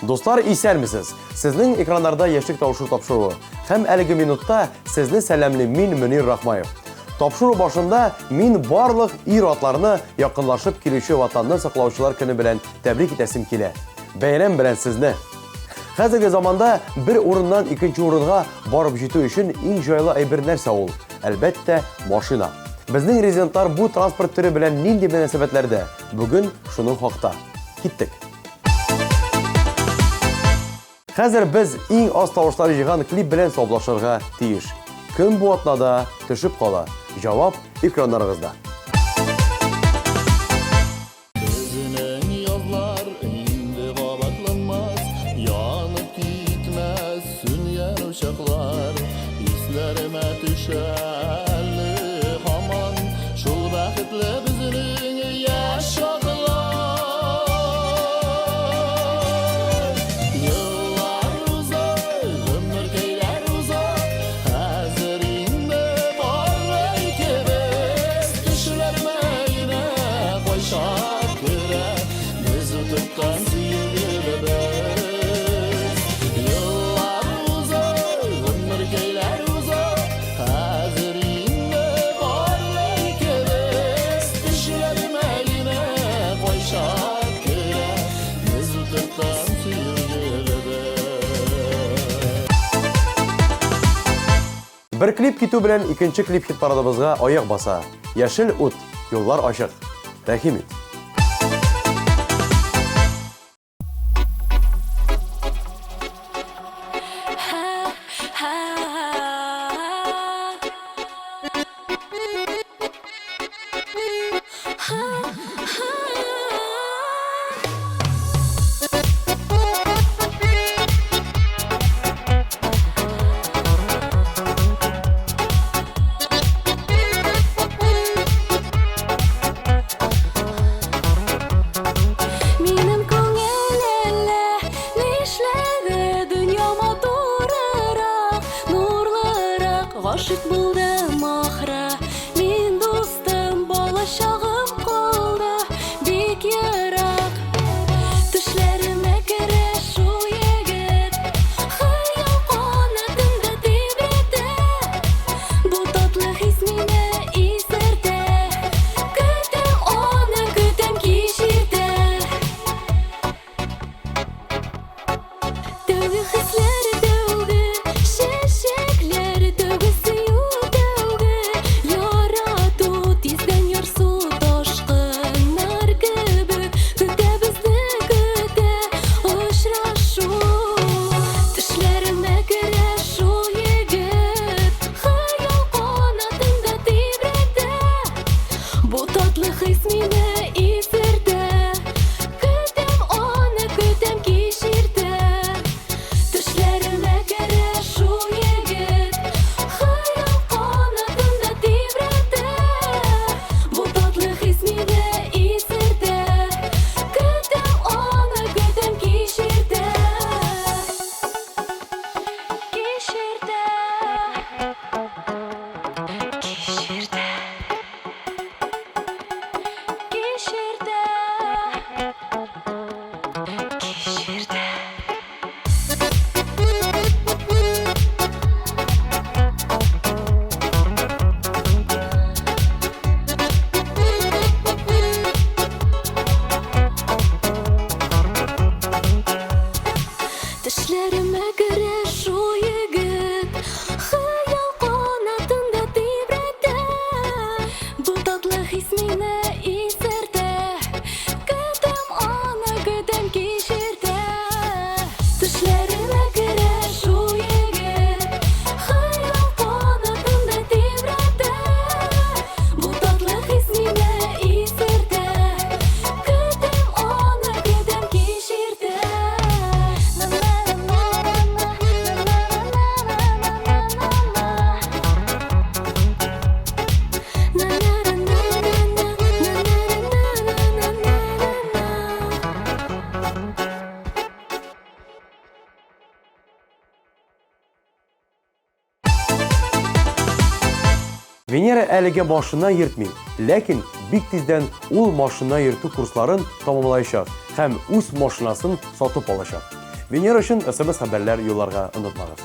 Dostlar, исәнмесез? Сезнең экраннарда яшьлек тавышы тапшыруы. Һәм әлеге минутта сезне сәламлы мин Мөнир Рахмаев. Тапшыру башында мин барлык ир-атларны якынлашып килүче ватанны саклаучылар көне белән тәбрик итәсем килә. Бәйрәм белән сезне. Хәзерге заманда бер урыннан икенче урынга барып җитү өчен иң җайлы әйбер нәрсә ул? Әлбәттә, машина. Безнең резидентлар бу транспорт төре белән нинди мөнәсәбәтләрдә? Бүген шуның хакта. Киттек. Хәзер без иң аз тавышлар җыйган клип белән саублашырга тиеш. Кем бу атнада төшеп кала? Җавап экраннарыгызда. Bir klip китү белән икенче клип хит парадыбызга аяк баса. Яшел ут, юллар ачык. Рәхим ит. Гашык булдым ахра, мин дустым, балачагым калды, бик ярак. Төшләремә керә шул егет, хыял канатымда тибрәтә. Бу татлы хис мине исертә, көтәм аны, көтәм кичертә. Тәүге хисләр тәүге, чәчәкләр тәүге. Төшләремә керә шул егет, хыял канатында тибрәтә. Бу татлы хис мине исертә, көтәм аны, көтәм кичертә. Төшләремә керә шул егет, хыял канатында тибрәтә. Бу татлы хис мине исертә, көтәм аны, көтәм кичертә. Венера әлегә машина йөртмый, ләкин бик тиздән ул машина йөртү курсларын тамамлаячак һәм үз машинасын сатып алачак. Венера өчен SMS хәбәрләр юлларга онытмагыз.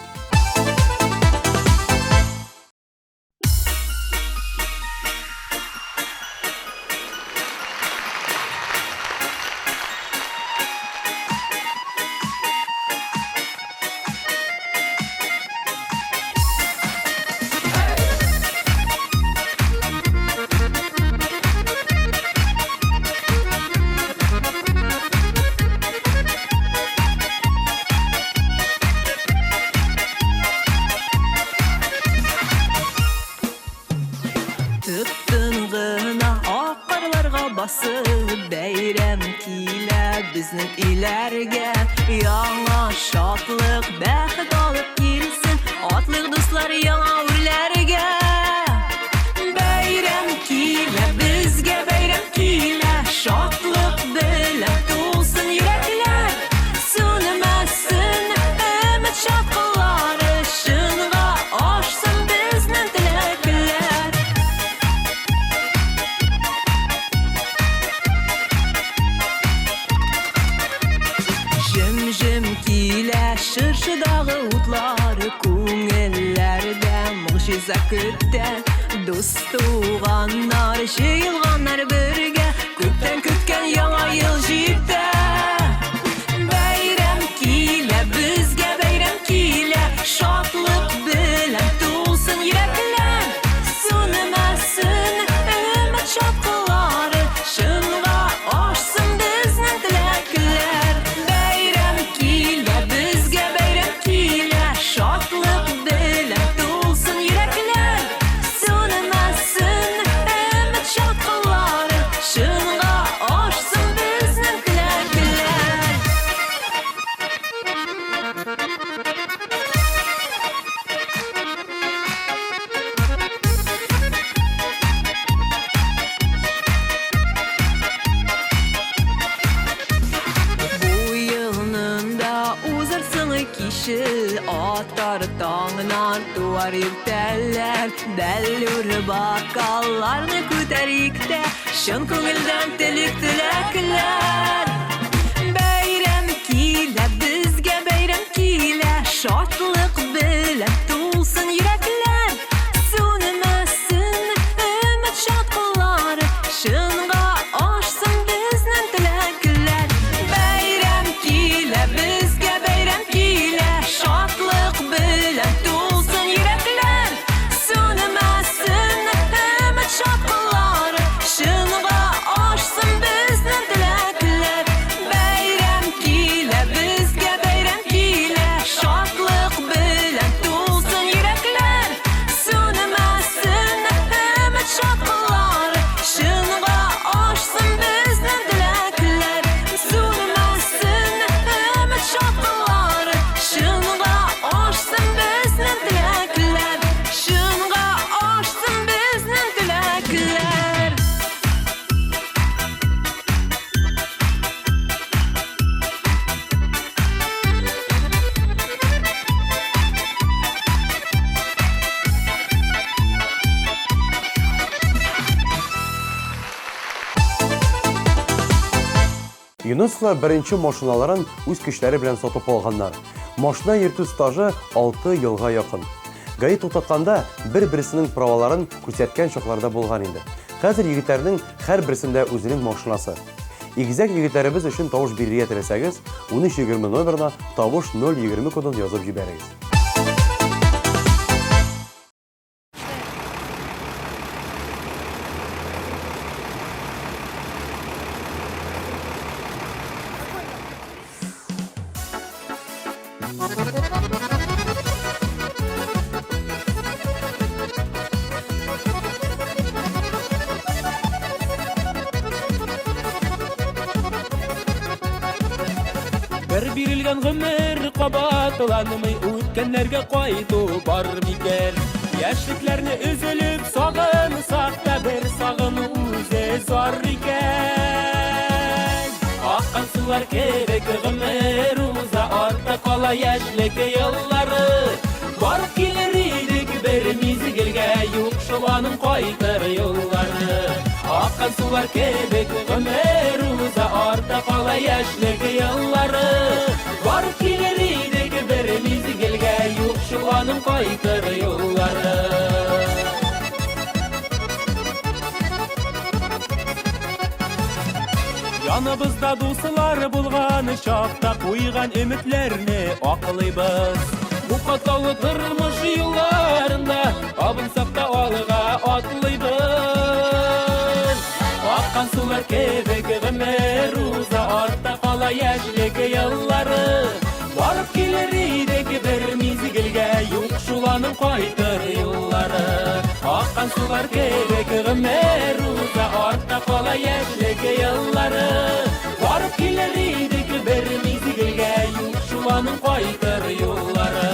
Бәйрәм килә безнең иләргә, яңа шатлык бәхет алып килсен, атлык дуслар яңа үрләргә. Бәйрәм килә безгә, бәйрәм килә, шатлык белән тулсын йөрәкләр, сүнмәсен өмет шатлыклары, шынга ашсын безнең теләкләр. Жым-жым килә шыршыдагы утлары, күңелләрдә могҗиза көтә. Дус туганнар җыелганнар бергә, күптән көткән яңа ел җитә. Бәйрәм килә безгә, бәйрәм килә, шатлык белән тулсын йөрәкләр, сүнмәсен өмет шатлыклары, шынга ашсын безнең теләкләр. Бәйрәм килә безгә, бәйрәм килә, шатлык белән тулсын йөрәкләр, сүнмәсен өмет шатлыклары, шынга ашсын безнең теләкләр. Бу елның да узарсың кише, атар таңнан туар иртәләр, дәлүр бакалларны күтәрик тә, шын күңелдән телик теләкләр. Бәйрәм килә безгә, бәйрәм килә, шатлык белән тулсын йөрәкләр, сүнмәсен өмет шатлыклары, шынга ашсын безнең теләкләр. Бәйрәм килә безгә, бәйрәм килә, шатлык белән тулсын йөрәкләр, сүнмәсен өмет шатлыклары, шынга ашсын безнең теләкләр. Бәйрәм килә безгә, бәйрәм килә, шатлык белән тулсын йөрәкләр, сүнмәсен өмет шатлыклары, шынга ашсын безнең теләкләр, сүнмәсен өмет шатлыклары, шынга ашсын безнең теләкләр, шынга ашсын безнең теләкләр. Юнуслар беренче машиналарын үз көчләре белән сатып алганнар. Машина йөртү стажы 6 елга якын. Гаи тутатканда бер-берсенең праваларын күрсәткән чакларда булган инде. Хәзер егетләрнең һәрберсендә үзенең машинасы. Игезәк егетләребез өчен тавыш бирергә теләсәгез, 1320 номерына тавыш 020 кодын язып җибәрегез. Бер бирелгән гомер кабатланмый, үткәннәргә кайту бар микән? Яшьлекләрне өзелеп сагынсак та, бер сагыну үзе зар икән. Аккан сулар кебек гомер уза, артта кала яшьлек еллары. Барып килер идек бер мизгелгә, юк шул аның кайтыр юллары. Аккан сулар кебек гомер уза, артта кала яшьлек еллары. Барып Barıp kileridik bir mizgilge yok şulanın kaytır yolları. Yanımızda dostlar bulğan şaqta qoyğan ümitlerini aqlıyız. Bu qatalı turmuş yollarında abınsaq da alğa atlıyız. Aqqan sular kebek gımeruza artta qala yaşlik yılları. Barıp kileridik bir mizgilge yok şulanın qaytır yolları. Aqqan sular kebek gımeruza artta qala yaşlik yılları. Barıp kileridik bir mizgilge yok şulanın qaytır yolları.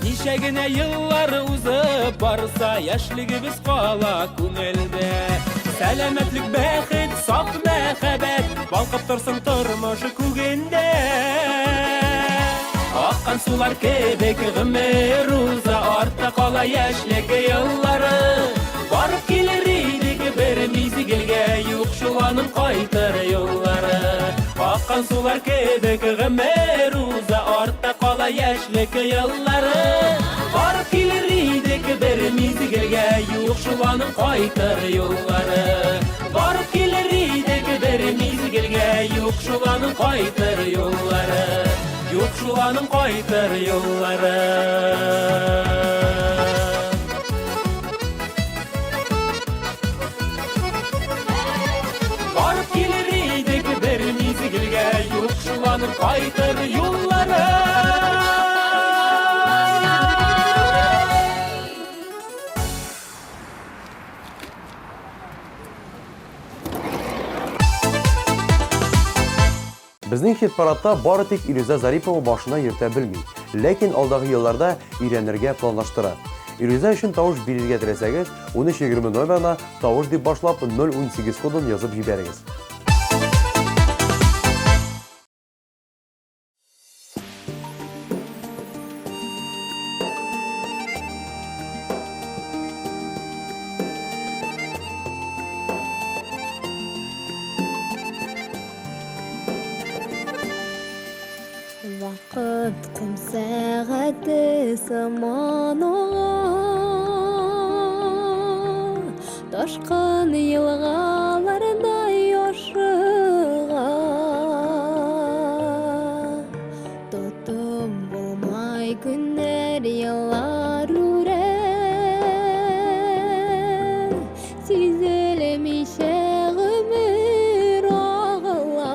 Nişegine yıllar uzıp barsa yaşligimiz qala kunelde. Selametlik baxit saf mehabet balqıp tursun turmuşı kugende. Aqqan sular kebek gımeruza artta qala yaşlik yılları. Barıp kileridik bir mizgilge yok şulanın qaytır yolları. Aqqan sular kebek gımeruza artta qala yaşlik yılları. Barıp kileridik bir mizgilge yok şulanın qaytır yolları. Barıp kileridik bir mizgilge yok şulanın qaytır yolları. Yok şulanın qaytır yolları. Barıp kileridik bir mizgilge yok şulanın qaytır yolları. Bizning hit paradda bari tek Ilüza Zaripova başına yırta bilmey. Lekin alдағы yıllarda öğrenirge planlaştıra. Ilüza üçün tavuş bilirge dileseniz, 1320 nomerına tavuş dip başlap 018 kodun yazıp jiberiniz. Vaqt qum saati samanoga toshqin yilg'alarda yoshiga to'tim bo'lmay kunlar yillar yurar sezilmisha umr og'lar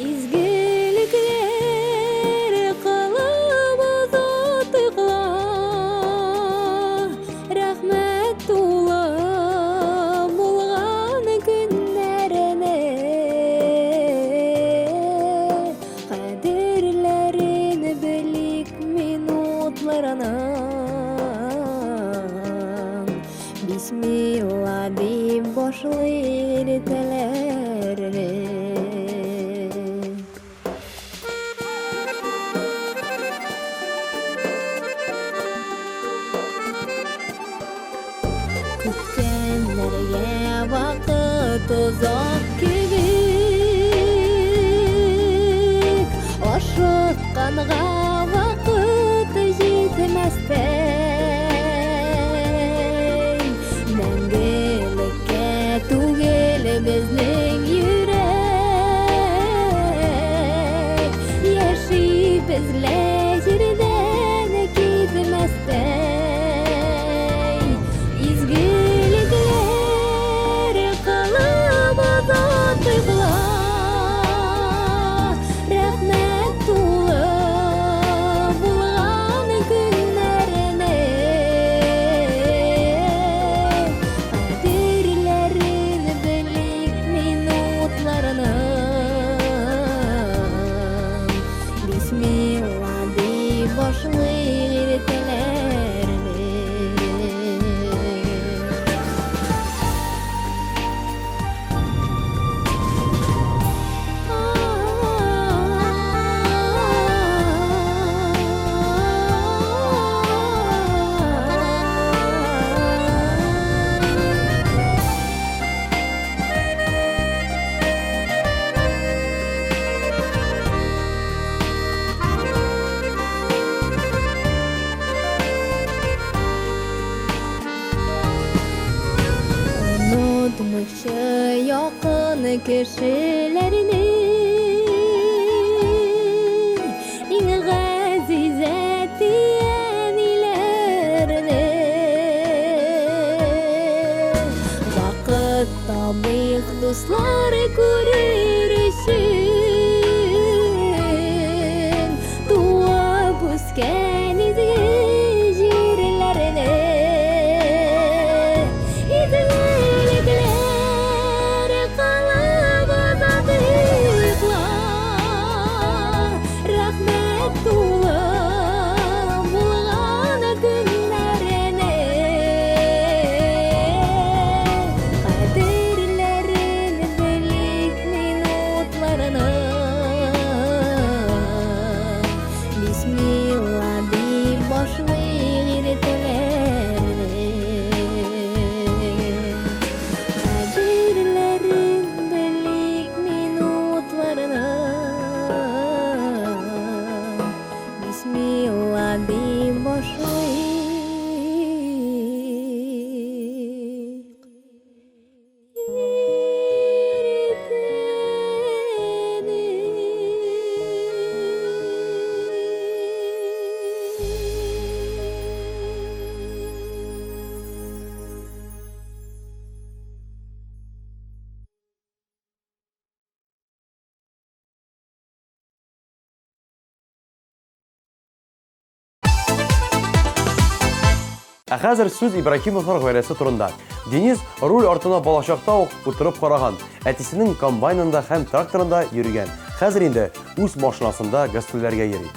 izgiliklar qilib uzoqlar rahmat to'la bo'lgan kunlarini qadrlarini bilik minutlarini bismillah deb boshlayır ertelerini. Kutganlarga vaqt uzoq kebek, oshiqqanga vaqt yetmasday, mangilikka tugil bizning yurak, yashib izlar yerdan ketmasday, izgiliklar qilib ozod tuyg'ular Yaxşı yakın kişilerinin İn gazize diyenilerini Vakit tabik dostlar görür için Dua büskeniz yerlerine İzmirlikler kalıp adıklar Rahmet dua bulgan günlerine Kadirlerin birlik minutlarına Bismillah deyip başlayır telerine Kadirlerin birlik minutlarına Bismillah deyip başlayır Хәзер сүз Ибрахимовлар гаиләсе турында. Дениз руль артына балачакта ук утырып караган, әтисенең комбайнында һәм тракторында йөргән. Хәзер инде үз машинасында гастрольләргә йөри.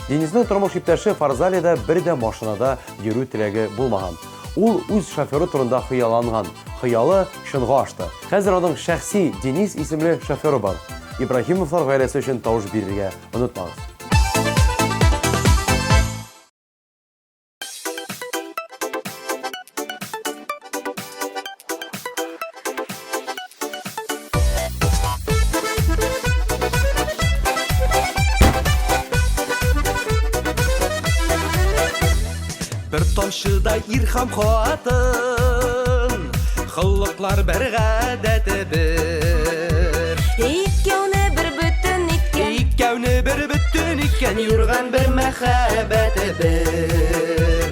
Денизның тормыш иптәше Фарзалида бер дә машинада йөрү теләге булмаган. Ул үз шоферы турында хыялланган. Хыялы шынга ашты. Хәзер аның шәхси Дениз исемле шоферы бар. Ибрахимовлар гаиләсе өчен тавыш бирергә онытмагыз. Bir tomchida irham xotin xilliqlar bir g'adati bir Ikkovni bir butun ikkan ikkovni bir butun ikkan yurgan bir muhabbati bir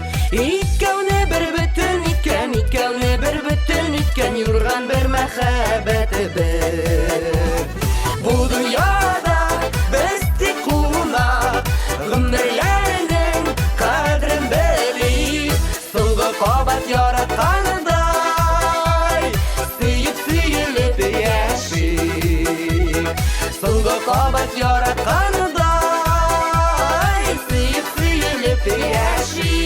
Ikkovni bir butun ikkan ikkovni bir butun ikkan yurgan bir muhabbati bir bu dunyoda biz tiquna g'umrlarning qadrin bilib so'nggi qobat yaratganiday suyib yashib so'nggi qobat yaratganiday suyib yashib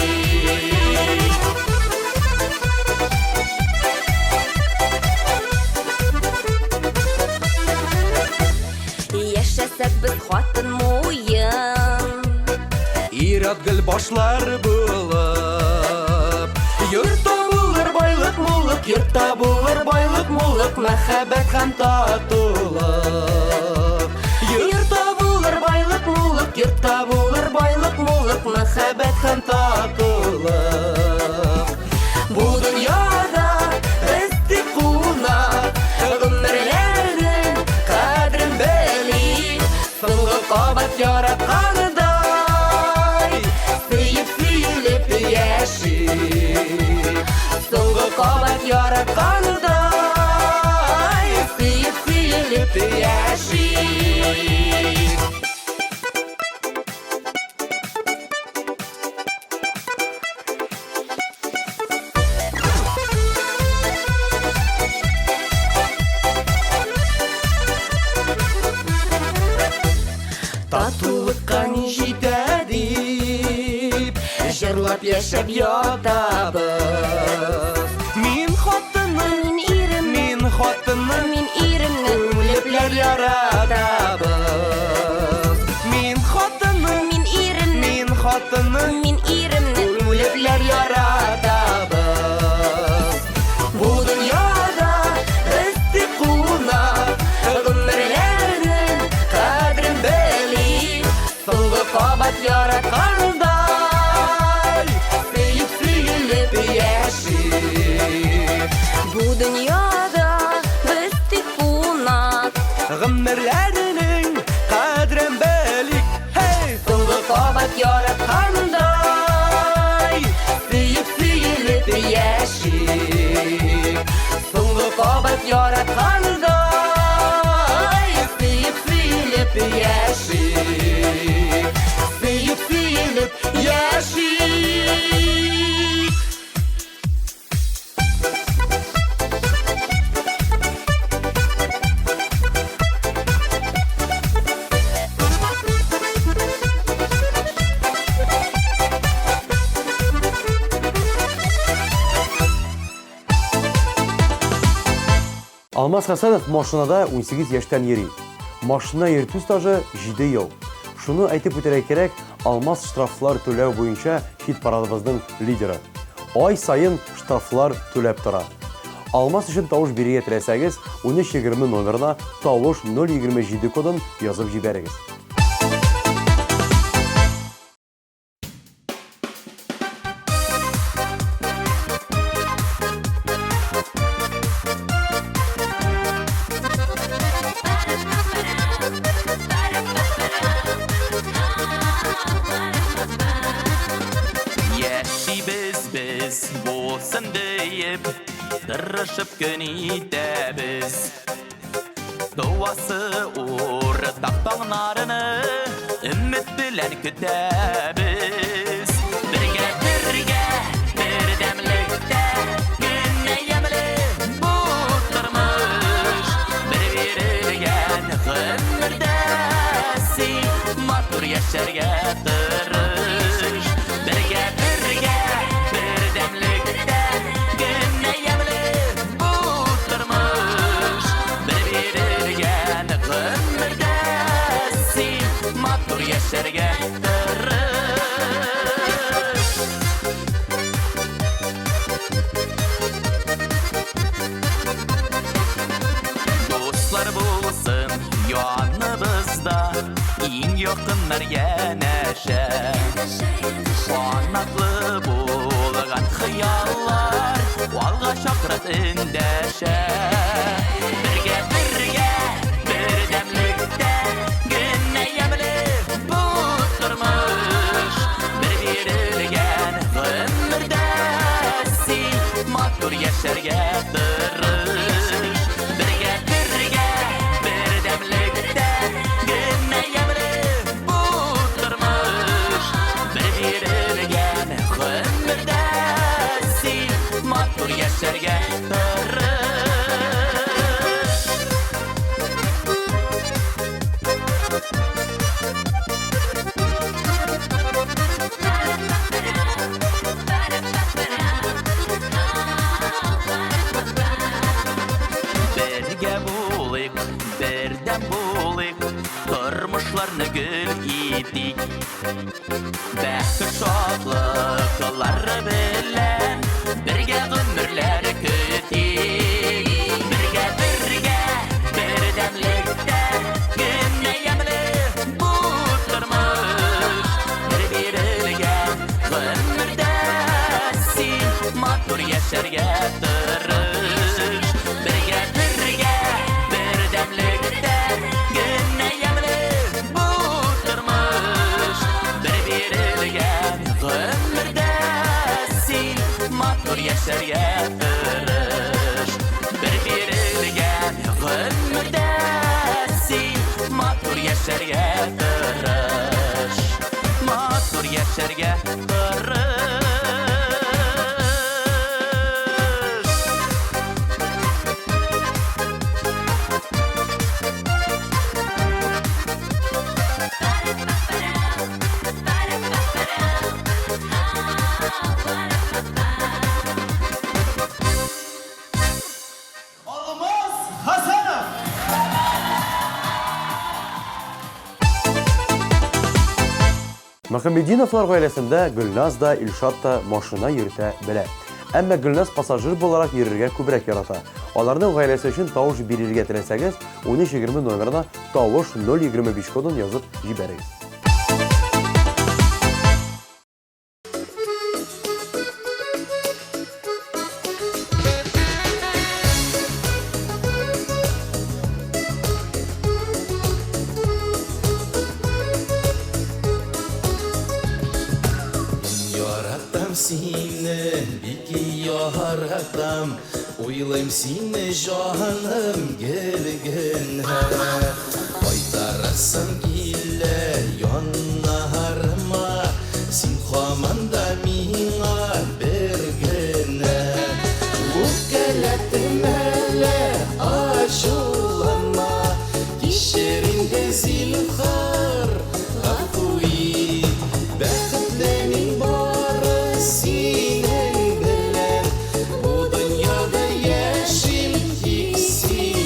Yaşasak biz xotin mo'yin İrat gül başlar bulup Yurtta bulur baylık mulluk Yurtta bulur baylık mulluk Mehabbet hem tatuluk Yurtta bulur baylık mulluk Yurtta bulur baylık mulluk Mehabbet hem tatuluk Bu dünyada istikuna Gümrlerin kadrin belli Soğuk qabat yaratkanıday Suyib yashib So'nggi qabat yaratganiday Suyib yashib Tatullikqa ni yetadi Jırlap yaşab yotamiz Min xotinim Min xotinim Min erimni O'liblar yaratamiz Min xotinim Min erimni xotinim Min erimni O'liblar yaratamiz Bu dunyoda istiquna G'umrlarning qadrin bilib So'nggi qobat yaratganiday Suyib Алмаз Хасанов машинада 18 яшьтән йөри. Машина йөртү стажы 7 ел. Шуны әйтеп үтәргә кирәк, Алмаз штрафлар түләү буенча хит парадыбызның лидеры. Ай сайын штрафлар түләп тора. Алмаз өчен тавыш бирергә теләсәгез, 1320 номерына тавыш 027 кодын язып җибәрегез. Biz bolsun deyip tırışıp gün itəbiz. Doğası uğur tapağlarını ümit bilen kütəbiz. Birge bir demlikte günne yemli buldurmuş. Bir-birilgen gümürdəsi matur yaşarga tırış. Birge bir demlikte günne yemli buldurmuş. Bir-birilgen gümürdəsi matur yaşarga tırış. Dostlar bulsun yanımızda, en yakınlar yanaşa. Qanatlı bulgan xiyallar alğa şaqrat indəşə. Birge bir demlikdə günne yemli buldurmuş. Bir-birilgen gümürdəsi matur yaşarga tırış. Birge bir demlikdə günne yemli buldurmuş. Bir-birilgen gümürdəsi matur yaşarga tırış. Birge bulik, birden bulik, turmuşlarını gül idik. Bəxti şadlıqları bilen birge gümürlər kütik. Birge bir demlikdə günne yemli buldurmuş. Bir-birilgen gümürdəsi matur yaşarga tırış. Birge bir demlikdə günne yemli buldurmuş. Bir-birilgen gümürdəsi matur yaşarga tırış. Bir-birilgen gümürdəsi matur yaşarga tırış. Matur yaşarga tırış. Алмаз Хасанов. Мөхәммединовлар гаиләсендә Гөлназ да, Илшат та машина йөртә белә. Әмма Гөлназ пассажир буларак йөрергә күбрәк ярата. Аларның гаиләсе өчен тавыш бирергә теләсәгез, 1320 номерына тавыш 025 кодын язып җибәрегез. Яратам сине, бик яратам, уйлыйм сине җаным гелгенә. Кайтарасың килә яннарыма, син һаман да миңа бер генә. Үпкәләтем әле ачуланма, кичер инде зинһар, гафу ит. Бәхетләнең бары синең белән, бу дөньяда яшим тик син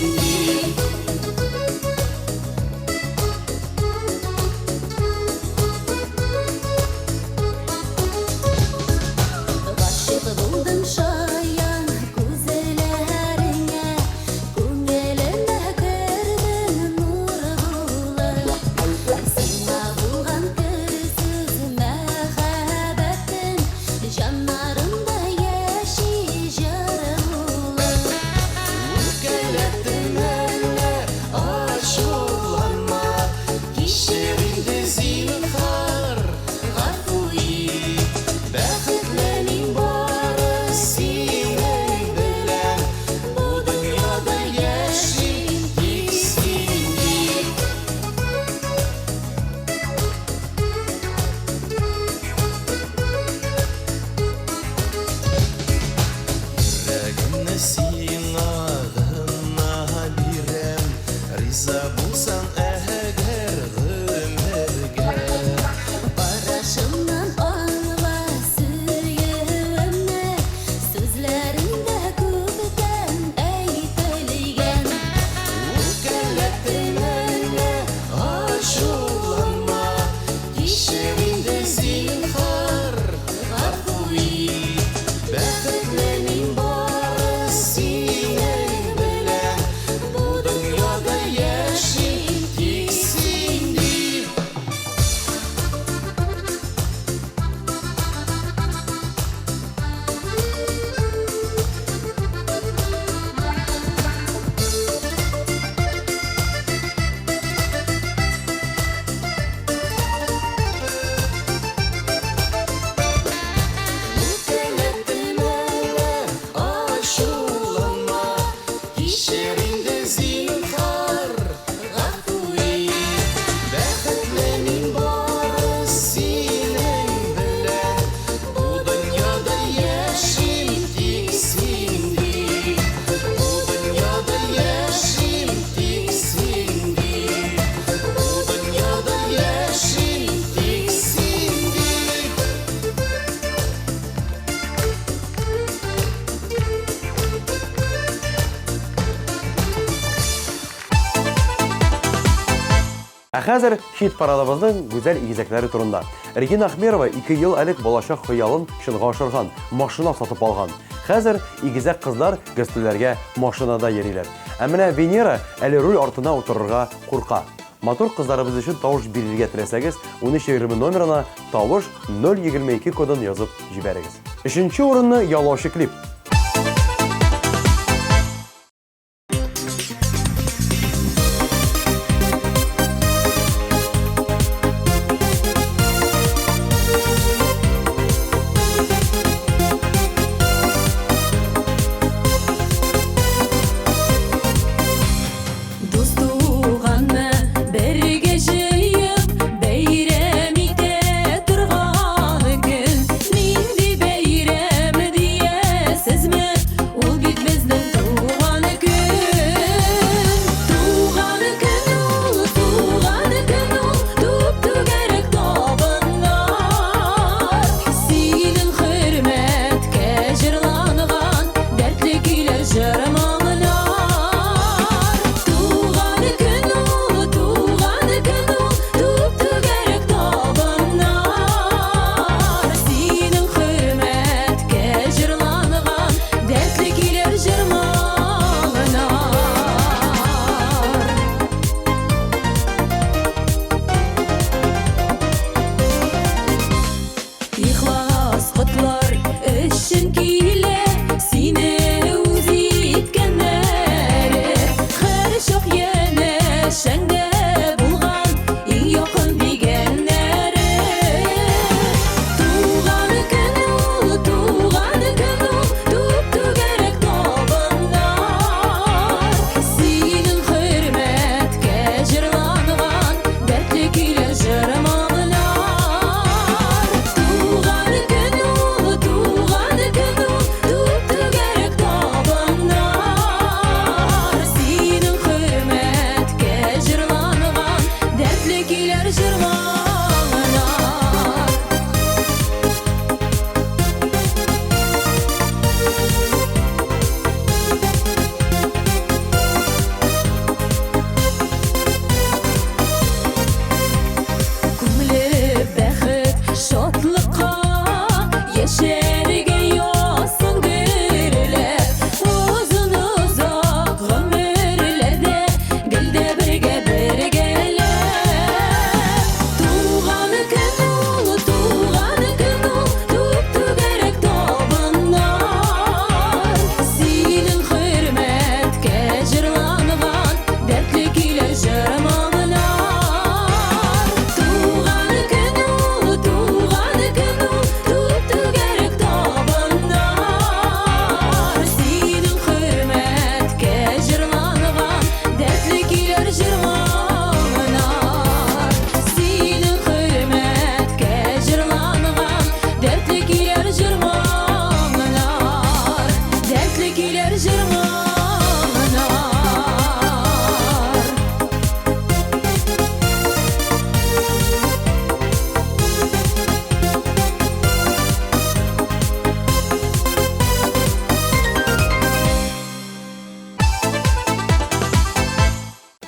Ә хәзер хит парадыбызның гүзәл игезәкләре турында. Регина Ахмерова 2 ел элек балачак хыялын чынга ашырган, машина сатып алган. Хәзер игезәк кызлар гастрольләргә машинада йөриләр. Ә менә Венера әле руль артына утырырга курка. Мотор кызларыбыз өчен тавыш бирергә теләсәгез, 1320 номерына тавыш 022 кодын язып җибәрегез. 3нче урынны ялаучы клип.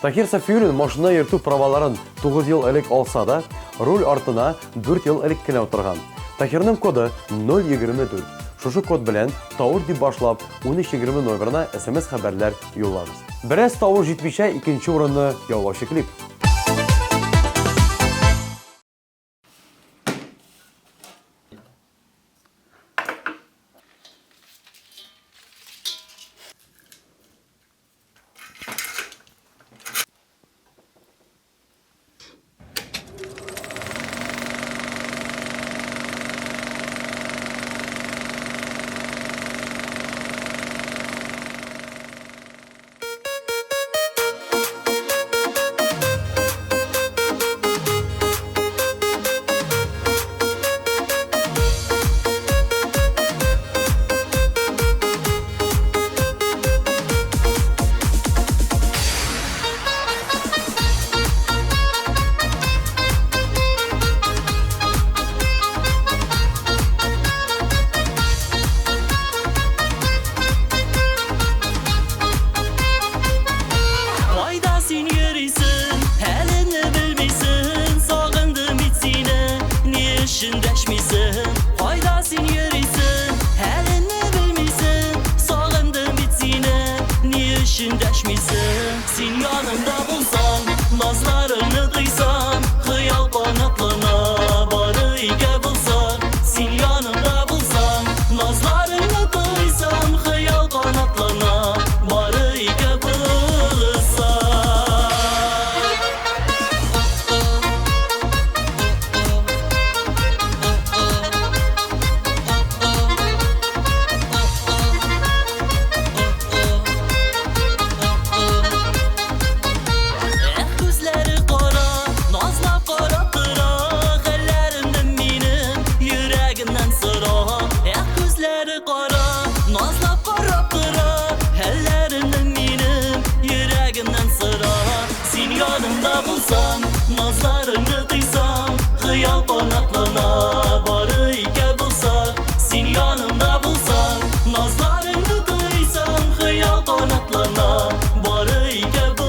Тахир Сафиуллин машина йөртү праваларын 9 ел элек алса да, руль артына 4 ел элек кенә утырган. Тахирның коды 024. Шушы код белән тавыш дип башлап 1320 номерына SMS хәбәрләр юллагыз. Бераз тавыш җитмичә 2нче урынны яулаучы клип. Sen yanımda bulsan, nazlarını duysam, hıyal qanatlarına barıga bulsan. Sen yanımda bulsan, nazlarını duysam, hıyal qanatlarına barıga bulsan. Gözleri qara, nazlab qaratıra, xəllərimdən mənim yüreğimdən sıra. Gözləri qara, nazlab qaratıra, xəllərimdən mənim yüreğimdən sıra. Sen yanımda bulsan, nazlarını duysam, xıyal qanatlarına barıga bulsan. Sen yanımda bulsan, nazlarını duysam, xıyal qanatlarına barıga bulsan.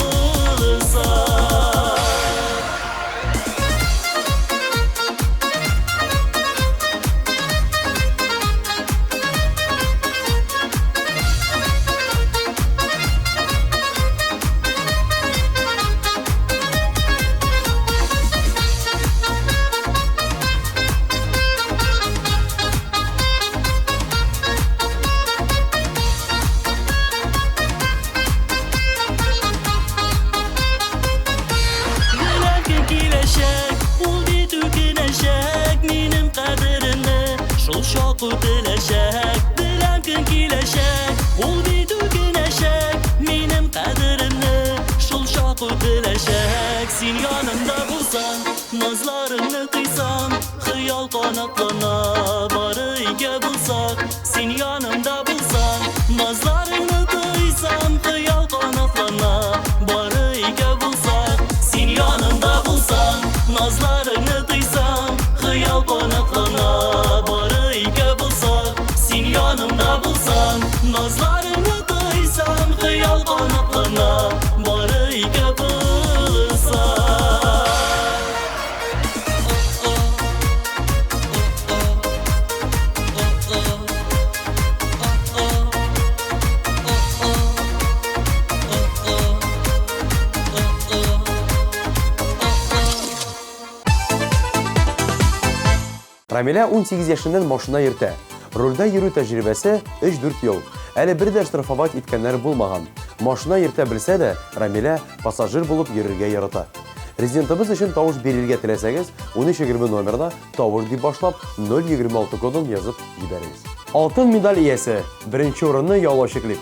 Gülerken kileşek, ul bir tüküneşek, benim kaderimde şol şoku dileşek. Dilerken kileşek, ul bir tüküneşek, benim kaderimde şol şoku dileşek. Sen yanımda bulsan, nazlarını duysam, hıyal qanatlarına barıga bulsak. Sen yanımda bulsan, nazlarını duysam, hıyal qanatlarına barıga bulsak. Sen yanımda bulsan, nazlarını duysam, hıyal qanatlarına barıga bulsak. Sen yanımda bulsan, nazlarını duysam, hıyal qanatlarına barıga bulsak. Рамиля 18 yaşından maşına yırtı. Rolda yürü təcrübəsi 3-4 yıl. Әлі bir də штрафовать etkənlər bulmağan. Maşına yırtı bilsə də, Рамиля pasajir bulub yürürgə yarata. Rezidentimiz üçün tavuş berilgə tiləsəgiz, 1320 номерına tavuş deyib başlap 026 kodun yazıb gidəriz. Altın medal iyəsi, birinci orunlu Yalaşı klip.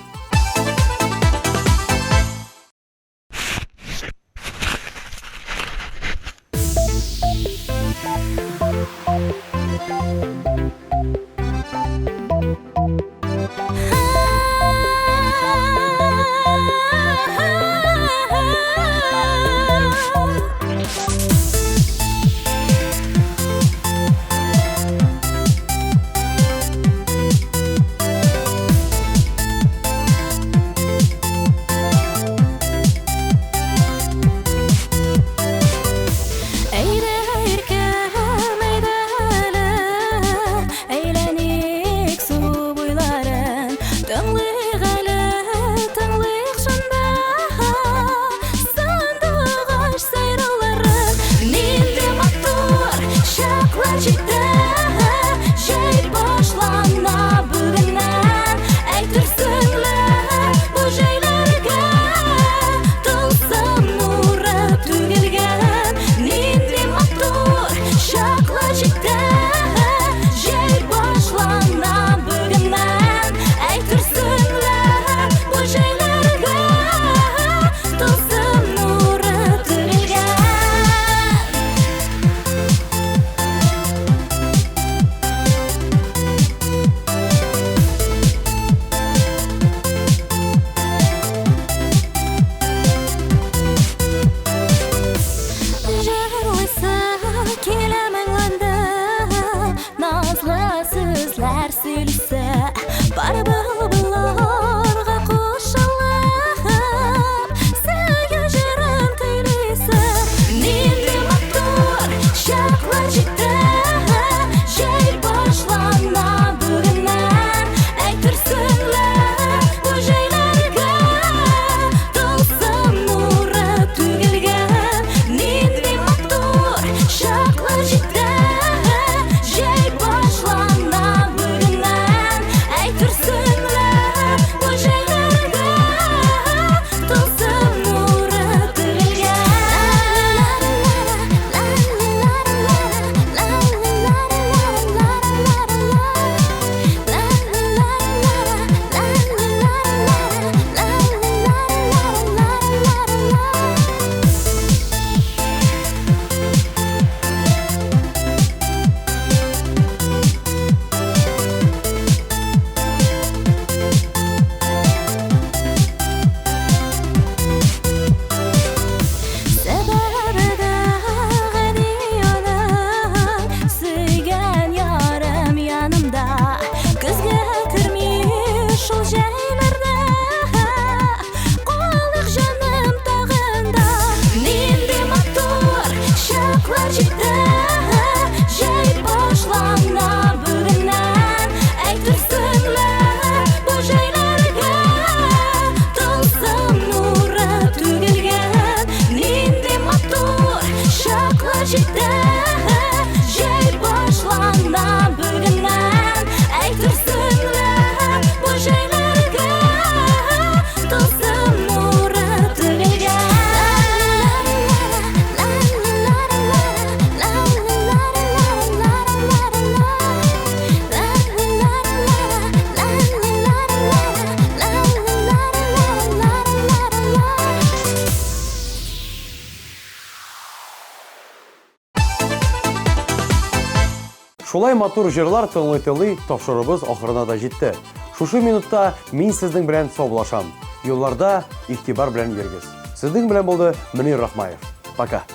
Шулай матур җырлар тыңлый-тыңлый тапшырыбыз ахырына да җитте. Шушы минутта мин сезнең белән саубуллашам. Юлларда игътибар белән йөрегез. Сезнең белән булды Мөнир Рахмаев. Пока.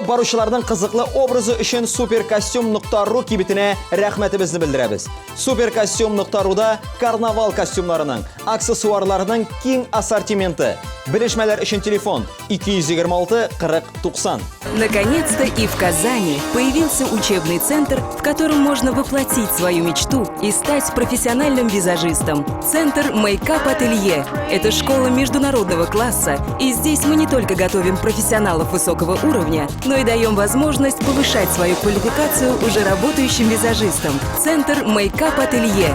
Алып баручыларның кызыклы образы өчен Supercostume.ru кибетенә рәхмәтебезне белдерәбез. Supercostume.ru'да карнавал костюмнарының, аксессуарларының киң ассортименты. Белешмәләр өчен телефон 226 40 90. Наконец-то и в Казани появился учебный центр, в котором можно воплотить свою мечту и стать профессиональным визажистом. Центр Makeup Ателье – это школа международного класса, и здесь мы не только готовим профессионалов высокого уровня, но и даем возможность повышать свою квалификацию уже работающим визажистам. Центр Makeup Ателье.